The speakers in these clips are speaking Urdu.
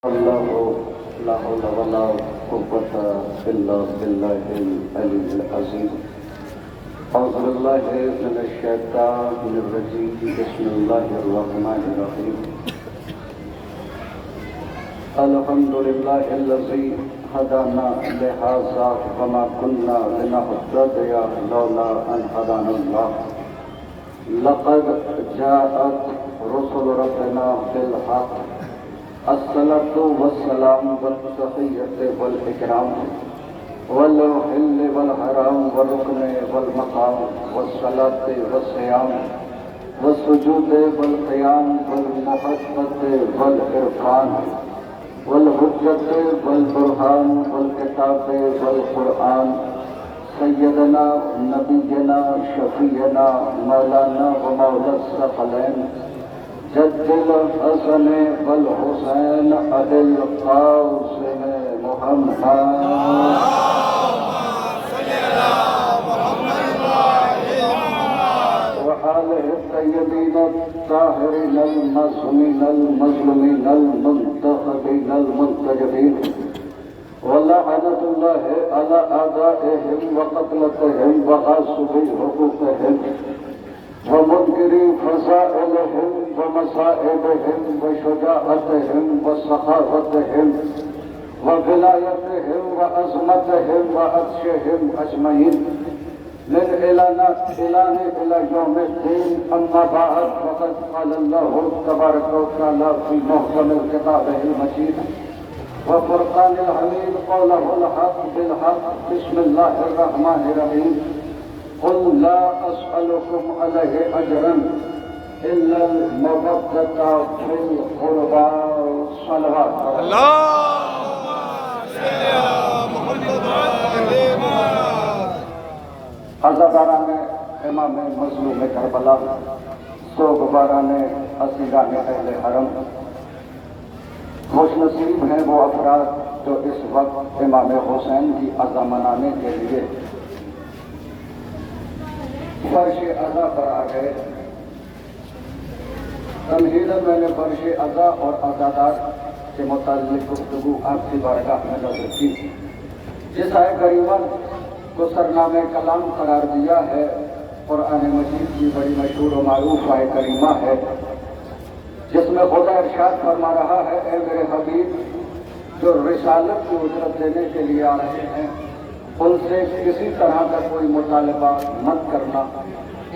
الله لا حول ولا قوة إلا بالله العلي العظيم. أعوذ بالله من الشيطان الرجيم. بسم الله الرحمن الرحيم. الحمد لله الذي هدانا لهذا وما كنا لنهتدي لولا أن هدانا الله. لقد جاءت رسل ربنا بالحق. الصلاة والسلام والتحية والإكرام والحل والحرام والركن والمقام والصلاة والصيام والسجود والقيام والمحبة والعرفان والحجة والبرهان والكتاب والقرآن سيدنا نبينا شفينا مولانا ومولى الثقلين جد الحسن والحسين أبي القاسم محمد وآله الطيبين الطاهرين المعصومين المظلومين المنتخبين المنتجبين ولعنة الله على أعدائهم وقتلتهم وغاصبي حقوقهم ومنكري فضائلهم ومصائبهم وشجاعتهم وسخاوتهم وولايتهم وعظمتهم وعطشهم أجمعين من إله إلى يوم الدين. أما بعد فقد قال الله تبارك وتعالى في محكم كتابه المجيد وفرقان الحميد قوله الحق بالحق. بسم الله الرحمن الرحيم. قل لا أسألكم عليه أجرا إلا المودة في القربى. صلوات اللهم صل على محمد عزاداران امام مظلوم کربلا، سوگواران اسیران اہل حرم، خوش نصیب ہیں وہ افراد جو اس وقت امام حسین کی عزا منانے کے لیے فرش عزا پر آ گئے. تمہیداً میں نے فرش عزا اور عزادار کے متعلق گفتگو آپ کی بارگاہ میں نظر کی. جس آئے کریمہ کو سرنامہ کلام قرار دیا ہے قرآن مجید کی بڑی مشہور و معروف آئے کریمہ ہے، جس میں خدا ارشاد فرما رہا ہے: اے میرے حبیب، جو رسالت کی اجرت لینے کے لیے آ رہے ہیں ان سے کسی طرح کا کوئی مطالبہ مت کرنا،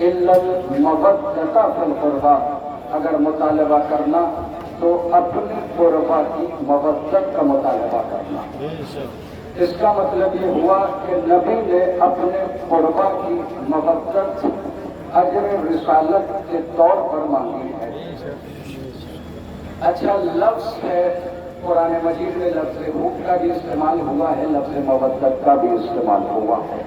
الا المودۃ فی القربیٰ. اگر مطالبہ کرنا تو اپنی قربا کی مودت کا مطالبہ کرنا. اس کا مطلب یہ ہوا کہ نبی نے اپنے قربا کی مودت اجر رسالت کے طور پر مانگی ہے. اچھا لفظ ہے قرآن مجید میں لفظ حب کا بھی استعمال ہوا ہے، لفظ مودت کا بھی استعمال ہوا ہے.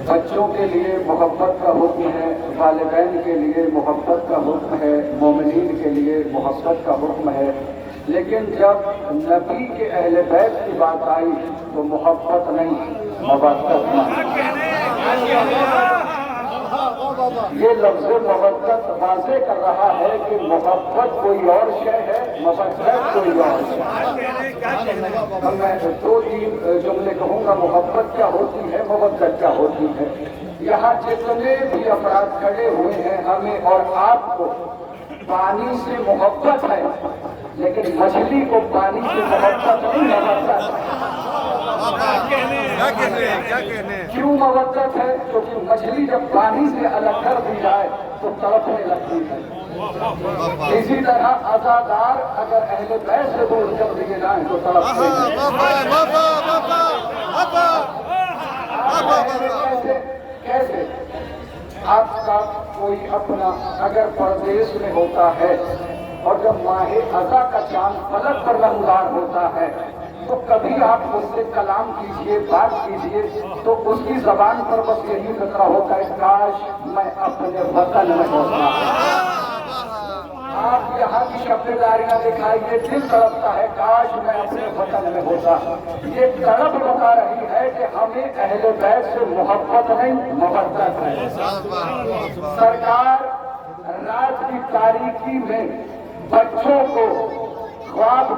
بچوں کے لیے محبت کا حکم ہے، والدین کے لیے محبت کا حکم ہے، مومنین کے لیے محبت کا حکم ہے. لیکن جب نبی کے اہل بیت کی بات آئی تو محبت نہیں، مودت نہیں. یہ لفظ مودت واضح کر رہا ہے کہ محبت کوئی اور شے ہے، مودت کوئی اور شے ہے. میں دو تین جملے کہوں گا. محبت کیا ہوتی ہے، مودت کیا ہوتی ہے. یہاں جتنے بھی افراد کھڑے ہوئے ہیں ہمیں اور آپ کو پانی سے محبت ہے، لیکن مچھلی کو پانی سے محبت نہیں. مودت کیوں مودت ہے؟ کیونکہ مچھلی جب پانی سے الگ کر دی جائے تو تڑپنے لگتی ہے. اسی طرح عزادار اگر اہل بیت سے دور کر دیے جائیں تو تڑپتے ہیں. کیسے آپ کا کوئی اپنا اگر پردیس میں ہوتا ہے اور جب ماہ عزا کا چاند فلک پر نمودار ہوتا ہے تو کبھی آپ اس سے کلام کیجئے، بات کیجئے تو اس کی زبان پر بس یہی فکر ہوتا ہے: کاش میں اپنے وطن میں ہوتا. آپ یہاں کی شبداریاں دکھائیے، دل تڑپتا ہے کاش میں اپنے وطن میں ہوتا. یہ تڑپ بتا رہی ہے کہ ہمیں اہل بیت سے محبت نہیں، مودت ہے. سرکار رات کی تاریکی میں بچوں کو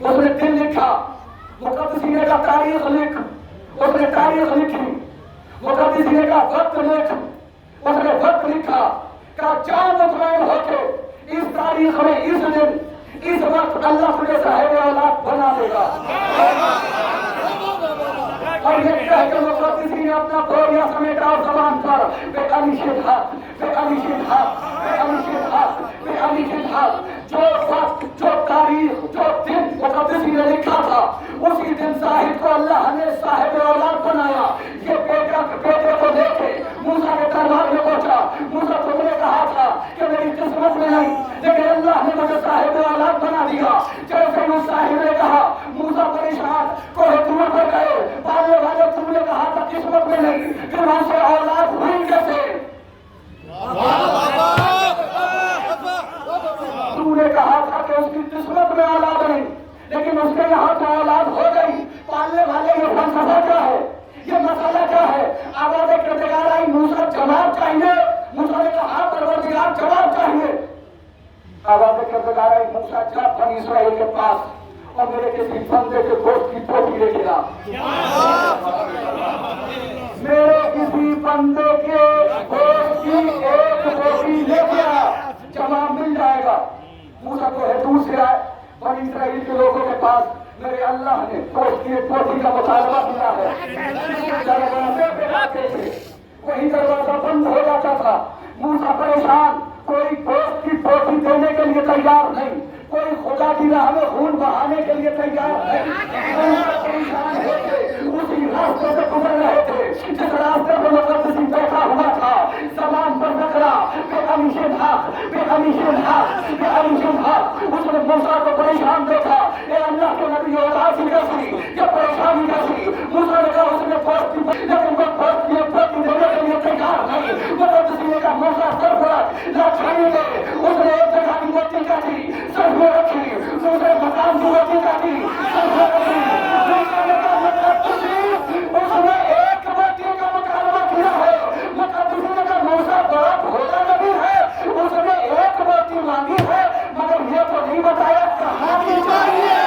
اس نے دن لکھا، مقدسی نے کہا تاریخ لکھ، اس نے تاریخ لکھی، مقدسی نے کہا وقت لکھ، اس نے وقت لکھا، کہا جاؤ مطمئن ہو کے اس تاریخ میں اس دن اس وقت اللہ تجھے صاحب اولاد بنا دے گا۔ اور یہ کہہ کے مقدسی نے اپنا بوریا سمیٹا اور زبان پر بے علی شدھات، بے علی شدھات، بے علی شدھات، بے علی شدھات، جو وقت، جو تاریخ، جو دن مقدسی نے لکھا تھا اسی دن زاہد کو اللہ نے صاحب اولاد بنایا۔ یہ بیٹے کو لے کے موسیٰ کے دربار میں پہنچا۔ موسیٰ تم نے کہا تھا کہ میری قسمت میں نہیں، لیکن اللہ نے مجھے صاحب اولاد بنا دیا۔ جیسے ہی صاحب نے کہا موسیٰ پریشان کوہ طور پر گئے، پالنے والے تم نے کہا تھا قسمت میں نہیں، پھر وہاں سے اولاد ہوئی کیسے؟ تم نے کہا تھا کہ اس کی قسمت میں اولاد نہیں، لیکن اس کے یہاں تو اولاد ہو گئی۔ پالنے والے یہ فلسفہ کیا ہے، یہ مسئلہ کیا ہے؟ آواز کردگار آئی موسیٰ جواب چاہیے، موسیٰ نے کہا پروردگار جواب چاہیے۔ آواز کردگار آئی موسیٰ جا بنی اسرائیل کے پاس اور میرے کسی بندے کے گوشت کی پوٹی لے کے لا، میرے کسی بندے کے گوشت کی ایک پوٹی لے کے آ، جواب مل جائے گا۔ موسیٰ کو ہے دور سے آئے بنی اسرائیل کے لوگوں کے پاس، میرے اللہ نے گوشت کی ایک پوٹی کا مطالبہ کیا ہے۔ دروازے پہ آتے تھے، وہی دروازہ بند ہو جاتا تھا۔ موسیٰ پریشان، کوئی گوشت کی پوٹی دینے کے لیے تیار نہیں، کوئی خدا کی راہ میں خون بہانے کے لیے تیار نہیں۔ پریشان ہو کے اسی راستے سے گزر رہے تھے جس راستے پر مقدسی بیٹھا ہوا تھا۔ زبان پر نکلا بے علی شدھات، بے علی شدھات، بے علی شدھات۔ اس نے موسیٰ کو پریشان دیکھا، اے اللہ کے نبی اولاد کیسی، یہ پریشانی کیسی؟ موسیٰ نے کہا اس نے گوشت کی، لیکن وہ گوشت کی پوٹی دینے کے لیے تیار نہیں۔ مقدسی نے کہا موسیٰ سر پر لاٹھی دے، اس نے ایک جگہ کی موٹی کاٹی سر میں رکھی، دوسرے مقام کی موٹی کاٹی سر میں رکھی، موسیٰ نے کہا مقدسی اس نے ایک موٹی کا مطالبہ کیا ہے۔ مقدسی نے کہا موسیٰ بڑا بھولا نبی ہے، اس نے ایک موٹی مانگی ہے مگر یہ تو نہیں بتایا کہاں کی چاہیے۔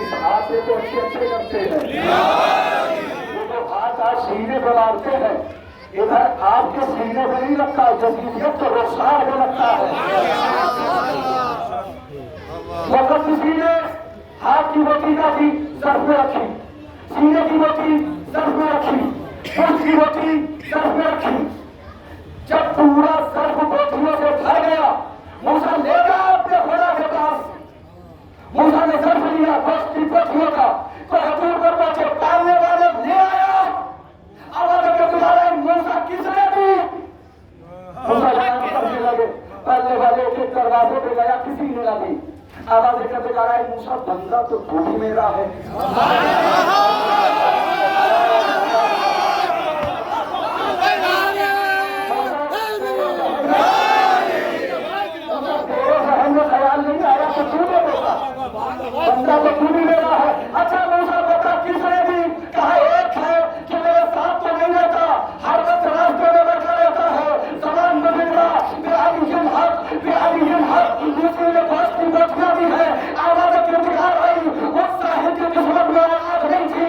اس ہاتھ سے تو اچھے کرتے ہیں، وہ جو ہاتھ آج سینے پہ مارتے ہیں ادھر آپ کے سینے پہ نہیں رکھتا، جزیت تو رخسار پہ رکھتا ہے۔ مقدسی نے ہاتھ کی موٹی کاٹی ظرف میں رکھی، سینے کی موٹی ظرف میں رکھی، پشت کی موٹی ظرف میں رکھی۔ جب پورا ظرف موٹیوں سے بھر گیا موسیٰ لے گیا اپنے خدا کے پاس۔ موسیٰ نے ظرف لیا گوشت کی پوٹیوں کا، کوہ طور پر پہنچے، پالنے والے لے آیا۔ آواز کردگار آئی موسیٰ کس نے دی؟ موسیٰ بیان کرنے لگے، پالنے والے کے دروازے پہ گیا کسی نے نہ دی۔ آواز کردگار آئی موسیٰ بندہ تو تو ہی میرا ہے۔ خیال نہیں آیا تو تو نے دیکھا، بندہ تو تو بھی میرا ہے۔ اچھا موسیٰ بتا کس نے دی؟ کہا ایک ہے کہ میرے ساتھ تو نہیں رہتا، ہر وقت راستے میں بیٹھا رہتا ہے، زبان میں بگڑا بے علی شدھات، بے علی شدھات۔ دوسری نے گوشت کی پوٹیاں دی ہے۔ آواز کردگار آئی اس صاحب کی قسمت میں اولاد نہیں تھی،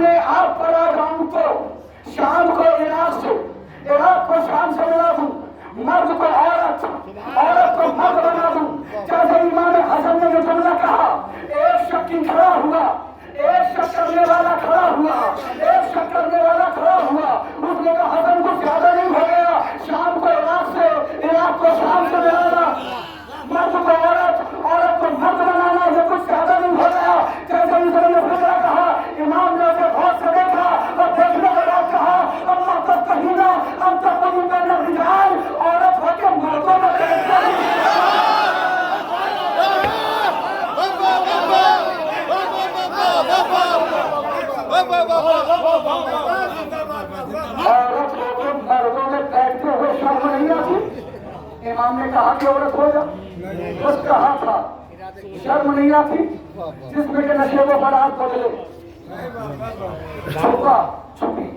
اپنے آپ پر آ جاؤں تو شام کو عراق کو شام سے ملا دوں، مرد کو عورت کو مرد بنا دوں۔ جیسے امام حسن نے یہ جملہ کہا، ایک شکی کھڑا ہوا، ایک شک کرنے والا کھڑا ہوا، اس نے کہا حسن کو زیادہ نہیں ہو گیا، شام کو عراق کو شام سے ملانا، مرد کو عورت کو مرد بنانا، یہ کچھ زیادہ نہیں ہو گیا۔ جیسے اس نے فکرہ کہا، امام نے اسے غور سے دیکھا اور دیکھنے کے بعد کہا، اما تستحینا ان تقوموا بین الرجال، عورت ہو کے مردوں میں بیٹھتے ہوئے شرم نہیں آتی؟ امام نے کہا کہ عورت ہو جا، بس کہا تھا، شرم نہیں آتی؟ جس میں کہ نشے و برات بدلے، چھپی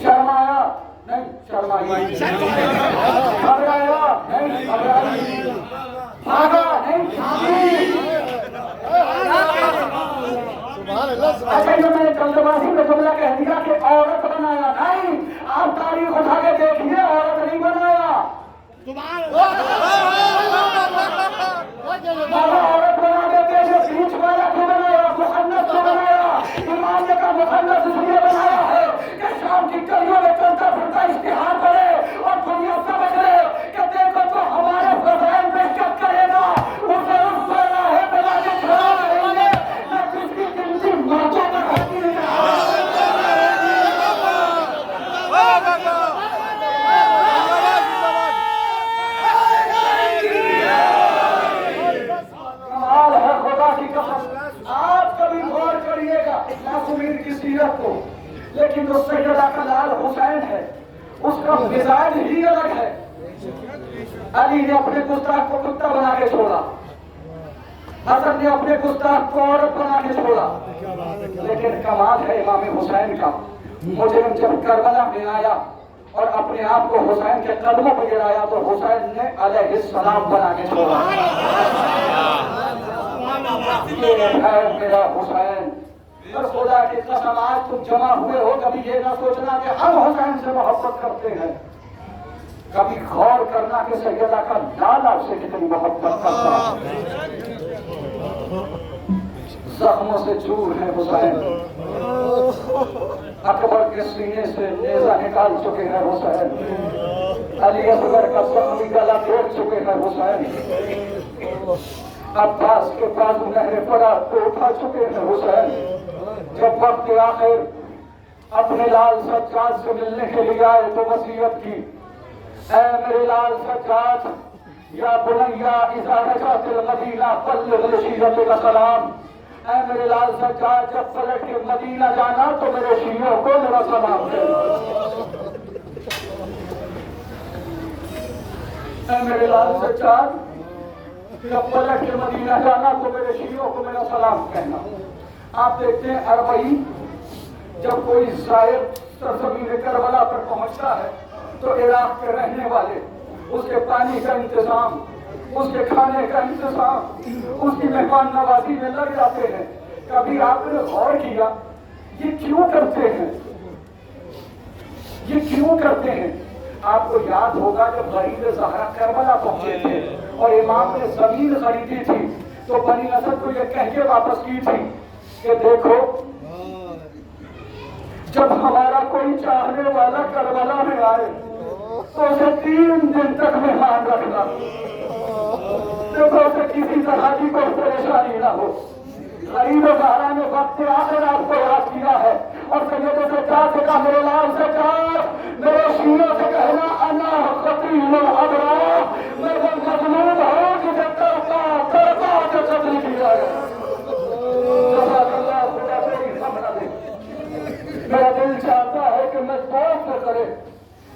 شرمایا نہیں، شرمائی، گھبرایا نہیں، گھبرائی، بھاگا نہیں، بھاگی۔ اچھا یہ میں نے جلد بازی میں جملہ کہہ دیا کہ عورت بنایا نہیں، آپ تاریخ اٹھا کے دیکھیے، عورت نہیں بنایا، عورت بنا دیتے ہیں، بیچ والا کیوں بنایا، مخنث کیوں بنایا؟ امام نے کہا مخنث اس لیے بنایا ہے کہ شام کی گلیوں میں چلتا پھرتا اشتہار کرے اور دنیا سمجھ لے کہ دیکھو تو ہمارے فضائل میں شک کرے گا، اسے اس پر راہ بنا کے کھڑا رہیں گے، نہ کس کی گنتی مردوں میں ہوتی نہیں۔ کمال ہے خدا کی قسم، آپ کبھی غور کریے گا معصومین کی سیرت کو، لیکن جو سیدہ کا لال حسین ہے اس کا مزاج ہی الگ ہے۔ علی نے اپنے گستاخ کو کتا بنا کے چھوڑا، حسن نے اپنے گستاخ کو عورت بنا کے چھوڑا، لیکن کمال ہے امام حسین کا، مجرم جب کربلا میں آیا اور اپنے آپ کو حسین کے قدموں پہ گرایا تو حسین نے علیہ السلام بنا کے چھوڑا۔ یہ ہے میرا حسین۔ اور خدا کی قسم آج تم جمع ہوئے ہو، کبھی یہ نہ سوچنا کہ ہم حسین سے محبت کرتے ہیں، کبھی غور کرنا کہ سیدہ کا لال آپ سے کتنی محبت کرتا ہے۔ زخموں سے چور ہے حسین، اکبر کے سینے سے نیزہ نکال چکے ہیں حسین، علی اصغر کا زخمی گلا دیکھ چکے ہیں حسین، عباس کے بازو نہر فرات کو اٹھا چکے ہیں حسین۔ جب وقت آخر اپنے لال سجاد سے ملنے کے لیے آئے تو وصیت کی، اے میرے لال سجاد، یا بنیا اذا رجعت المدینہ بلغ لشیعتک سلام، اے میرے لال سجاد جب پلٹ کے مدینہ جانا تو میرے شیعوں کو میرا سلام دے، اے میرے لال سجاد جب پلٹ کے مدینہ جانا تو میرے شیعوں کو میرا سلام کہنا۔ آپ دیکھتے ہیں اربعین جب کوئی زائر سرزمین کربلا پر پہنچتا ہے تو عراق کے رہنے والے اس کے پانی کا انتظام، اس کے کھانے کا انتظام، اس کی مہمان نوازی میں لگ جاتے ہیں۔ کبھی آپ نے غور کیا یہ کیوں کرتے ہیں؟ یہ کیوں کرتے ہیں؟ آپ کو یاد ہوگا جب غریب زہرا کربلا پہنچے تھے اور امام نے زمین خریدی تھی تو بنی اسد کو یہ کہہ کے واپس کی تھی کہ دیکھو جب ہمارا کوئی چاہنے والا کربلا میں آئے تو اسے 3 دن تک مہمان رکھنا، دیکھو اسے کسی طرح کی کوئی پریشانی نہ ہو۔ غریب زہرا نے وقت آخر آپ کو یاد کیا ہے اور سید سجاد سے کہا میرے لال سجاد میرے شیعوں سے کہنا انا قتیل الابرار، میں وہ مظلوم ہوں جسے تڑپا کے قتل کیا ہے۔ اللہ خدا تیری خبر دے، میرا دل چاہتا ہے کہ میں دوست کرے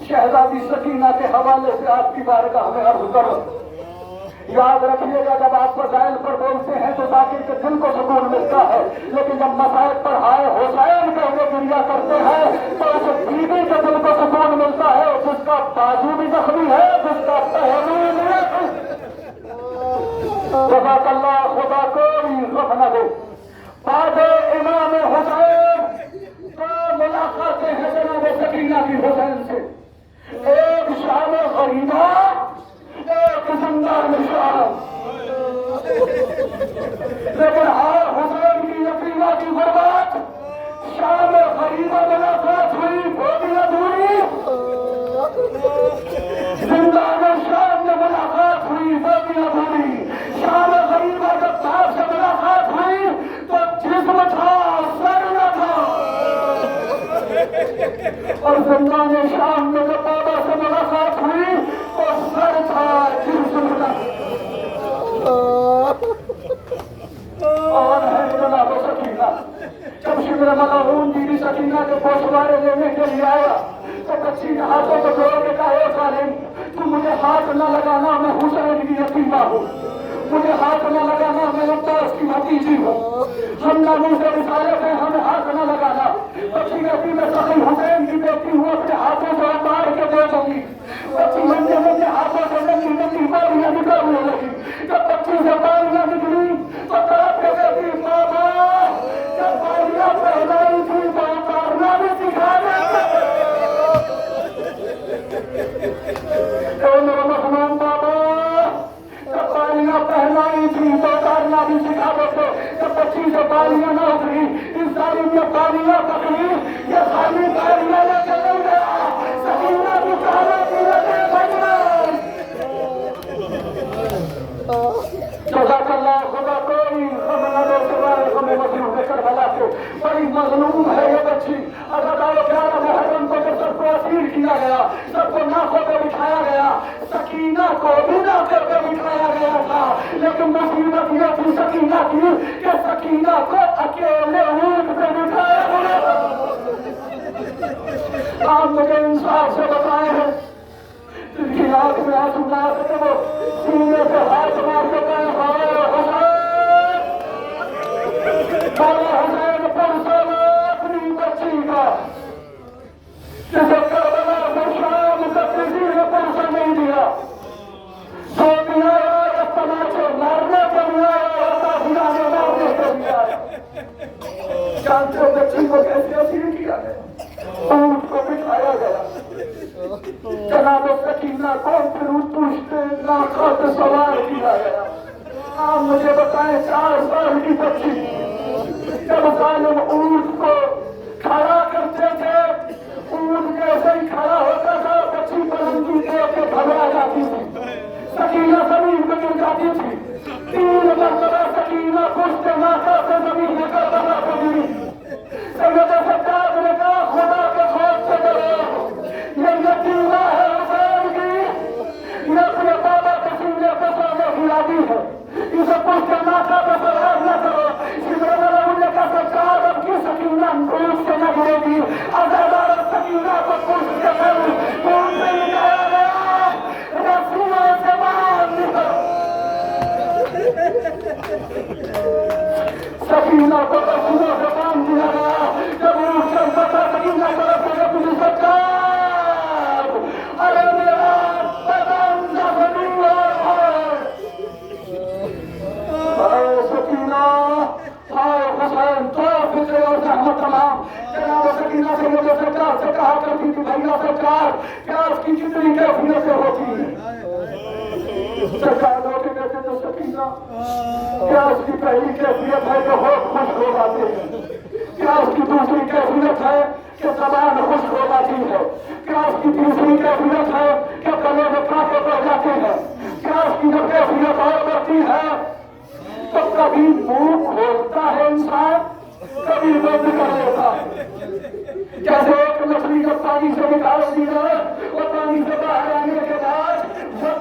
شہزادی سکینہ کے حوالے سے آپ کی بارگاہ میں عرض کروں۔ یاد رکھیے گا جب آپ فضائل پر بولتے ہیں تو ذاکر کے دل کو سکون ملتا ہے، لیکن جب مسائل پر ہائے حسین کہہ کے گریا کرتے ہیں تو اسے بیوی کے دل کو سکون ملتا ہے، جس کا بازو بھی زخمی ہے، جس کا پہلو بھی جزاک اللہ، خدا کوئی غم نہ دے۔ بعد امام حسین دو ملاقاتیں ہیں جناب سکینہ کی حسین سے، ایک شام غریبہ، ایک زندان شام۔ لیکن ہر حسین کی یتیمہ کی برباد، شام غریبہ ملاقات ہوئی وہ بھی ادھوری، زندان شام میں ملاقات ہوئی وہ بھی ادھوری۔ شام غریبہ جب باپ سے ملاقات ہوئی تو جسم تھا، سر نہ تھا، اور زندان شام میں جب بابا سے ملاقات ہوئی تو سر تھا، جسم نہ تھا۔ اور ہے جناب سکینہ، جب شبر ملعون بی بی سکینہ کے گوشوارے لینے کے لیے آیا تو بچی نے ہاتھوں کو جوڑ کے کہا، اے ظالم، تم مجھے ہاتھ نہ لگانا، میں حسین کی یتیمہ ہوں، مجھے ہاتھ نہ لگانا، میں عباس کی بھتیجی ہوں، ہم ناموس رسالت ہیں، ہمیں ہاتھ نہ لگانا۔ بچی کہتی میں سخی حسین کی بیٹی ہوں، اپنے ہاتھوں سے مار کے دے دوں گی۔ بچی منجے منجے ہاتھوں سے ننگی ننگی بالیاں نکالنے لگی۔ جب بچی سے بالیاں نکلی تو طرف کے بیٹی ماما، جب بالیاں پہنائی تھی تو اتارنا بھی سکھا دے۔ اے میرے محمود بابا، جب بالیاں پہنائی تھی تو اتارنا بھی سکھا دیتے۔ جب بچی سے بالیاں نہ اتری، اس ظالم نے بالیاں پکڑی، یہ خالی بالیاں لے کے نہیں گیا، سکینہ کی کہانی کی لگے بجنا۔ جزاک اللہ، خدا کوئی غم نہ دے سوائے غم مظلوم کربلا کے۔ بڑی مظلوم ہے یہ بچی، عزادار 11 محرم کو جب سب کو اسیر کیا گیا، سب کو ناکوں پہ بٹھایا گیا، سکینہ کو بھی ناکوں پہ بٹھایا گیا تھا، لیکن مصیبت یہ تھی سکینہ کی کہ سکینہ کو اکیلے اونٹ پہ بٹھایا گیا۔ آپ مجھے انصاف سے بتائے ہیں، جن کی آنکھ میں آنسو نہ آ سکے وہ سینے سے ہاتھ مار کے کہیں ہائے حسین، مولا حسین پرسالہ اپنی بچی کا، جسے کربلا میں شام کا کسی نے پرسا نہیں دیا، سو دیا یا تماچے مارنے کے لیے آیا، تاخیرانے مارنے کے لیے آیا۔ جانتے ہو بچی کو کیسے اسیر کیا گیا؟ اونٹ کو بٹھایا گیا، جناب سکینہ کو پھر پوچھتے لاکھوں سے سوار کیا گیا۔ آپ مجھے بتائیں، 4 سال کی بچی، جب ظالم اونٹ کو کھڑا کرتے تھے، اونٹ جیسے ہی کھڑا ہوتا تھا بچی پلنگی دے کے گھبرا جاتی تھی، سکینہ زمین پہ گر جاتی تھی۔ 3 مرتبہ سکینہ پشت ناکہ سے زمین میں کربلا پہ گری۔ سید سجاد نے کہا، خدا کے خوف سے ڈرو، یہ یتیمہ ہے حسین کی، یہ اپنے بابا کے سینے پہ سامنے ہلاتی ہے، اسے پشت ناکہ پہ سوار نہ کرو۔ شبر ملعون نے کہا، سرکار اب کی سکینہ اونٹ سے نہ گرے گی، عزادار سکینہ کو پشت کے بل اونٹ سے نکالا گیا، رسولوں سے باندھ دیا۔ سکینہ کو رسولوں سے باندھ دیا گیا۔ جب اونٹ سے بتا سکینہ کو رسولوں کی سرکار، ارے میرا بدن زخمی ہے، اے سکینہ، ہائے حسین، تو فکر اور زحمت تمام۔ جناب سکینہ سے مجھے سرکار سے کہا کرتی تھی، بھیا سرکار پیاس کی کتنی کیفیتیں ہوتی ہیں؟ سرکار لوگ کہتے تھے سکینہ، پیاس کی پہلی کیفیت ہے کہ ہوش خشک ہو جاتے ہیں، پیاس کی دوسری کیفیت ہے کہ زبان خشک ہو جاتی ہے، پیاس کی تیسری کیفیت ہے کہ گلے میں پھانسے پڑ جاتے ہیں، پیاس کی جب کیفیت اور بڑھتی ہے تو کبھی منہ کھولتا ہے انسان، کبھی بند کر لیتا ہے۔ جیسے ایک مچھلی جب پانی سے نکال دی جائے اور پانی سے باہر آنے کے بعد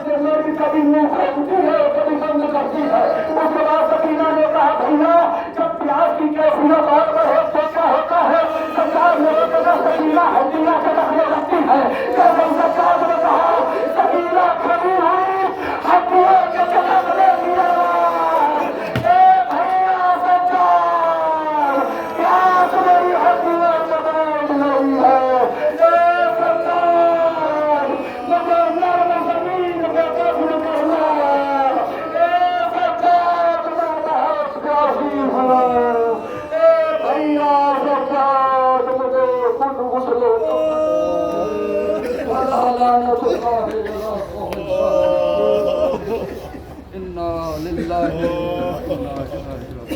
جب میری کبھی منہ کھولتی ہے کبھی بند کرتی ہے، اس کے بعد سکینہ نے کہا، بھیا جب پیاس کی کیفیت اور بڑھے تو کیا ہوتا ہے؟ سرکار نے کہا، سکینہ ہڈیاں سے رکھنے لگتی ہے۔ سرکار نے کہا، سکینہ کھڑی ہوئی ہڈیوں کے چمکنے دیا، اے بھیا سرکار پیاس میری ہڈیوں سے بیٹھ گئی ہے، اے سرکار مجھے نرم زمین پہ دفن کرنا ہے۔ لعنة الله على قوم الظالمين إنا لله وإنا إليه راجعون